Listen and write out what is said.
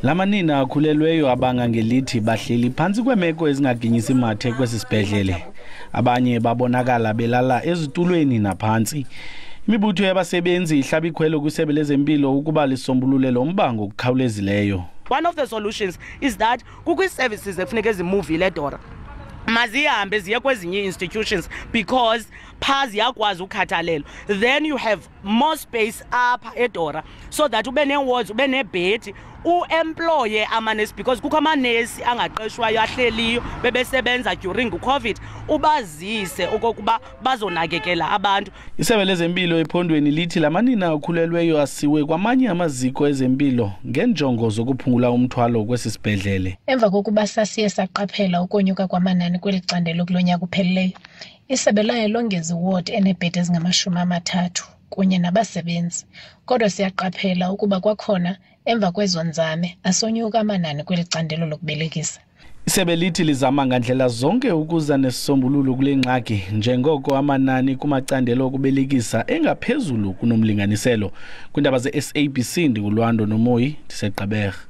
Lamanina akhulelweyo abanga ngelithi bahleli phansi kwemeko ezingaginyisi mathe kwesibhedlela. Abanye babonakala belala ezitulweni naphansi. Imibutho yabasebenzi ihlaba ikhwelo kwisebe lezempilo ukuba lisombulule lo mbango ngokukhawulezileyo. One of the solutions is that kukwi services efuneka ezimuvile eDora mazihambe ziye kwezinye institutions because pha ziyakwazi ukhathalelo. Then you have more space apha eDora so that ube ne-wards, ube nebhedi, u-employe amanesi because kukho amanesi angaqeshwayo ahleliyo bebesebenza during uCovid, ubazise okokuba bazonakekela abantu. Isebe lezempilo ephondweni lithi lamanina akhulelweyo asiwe kwamanye amaziko ezempilo ngenjongo zokuphungula umthwalo kwesibhedlela. Emva kokuba sasiye saqaphela ukonyuka kwamanani kweli candelo kulonyaka uphelileyo, isebe laye longeza iward enebhedi ezingama-30 kunye nabasebenzi. Kodwa siyaqaphela ukuba kwakhona emva kwezo nzame asonyuka amanani kweli candelo lokubelekisa. Isebe lithi lizama ngandlela zonke ukuza nesisombululo kule ngxaki njengoko amanani kumacandelo okubelekisa engaphezulu kunomlinganiselo. Kwindaba ze SABC ndingulwando nomoyi ndiseGqeberha.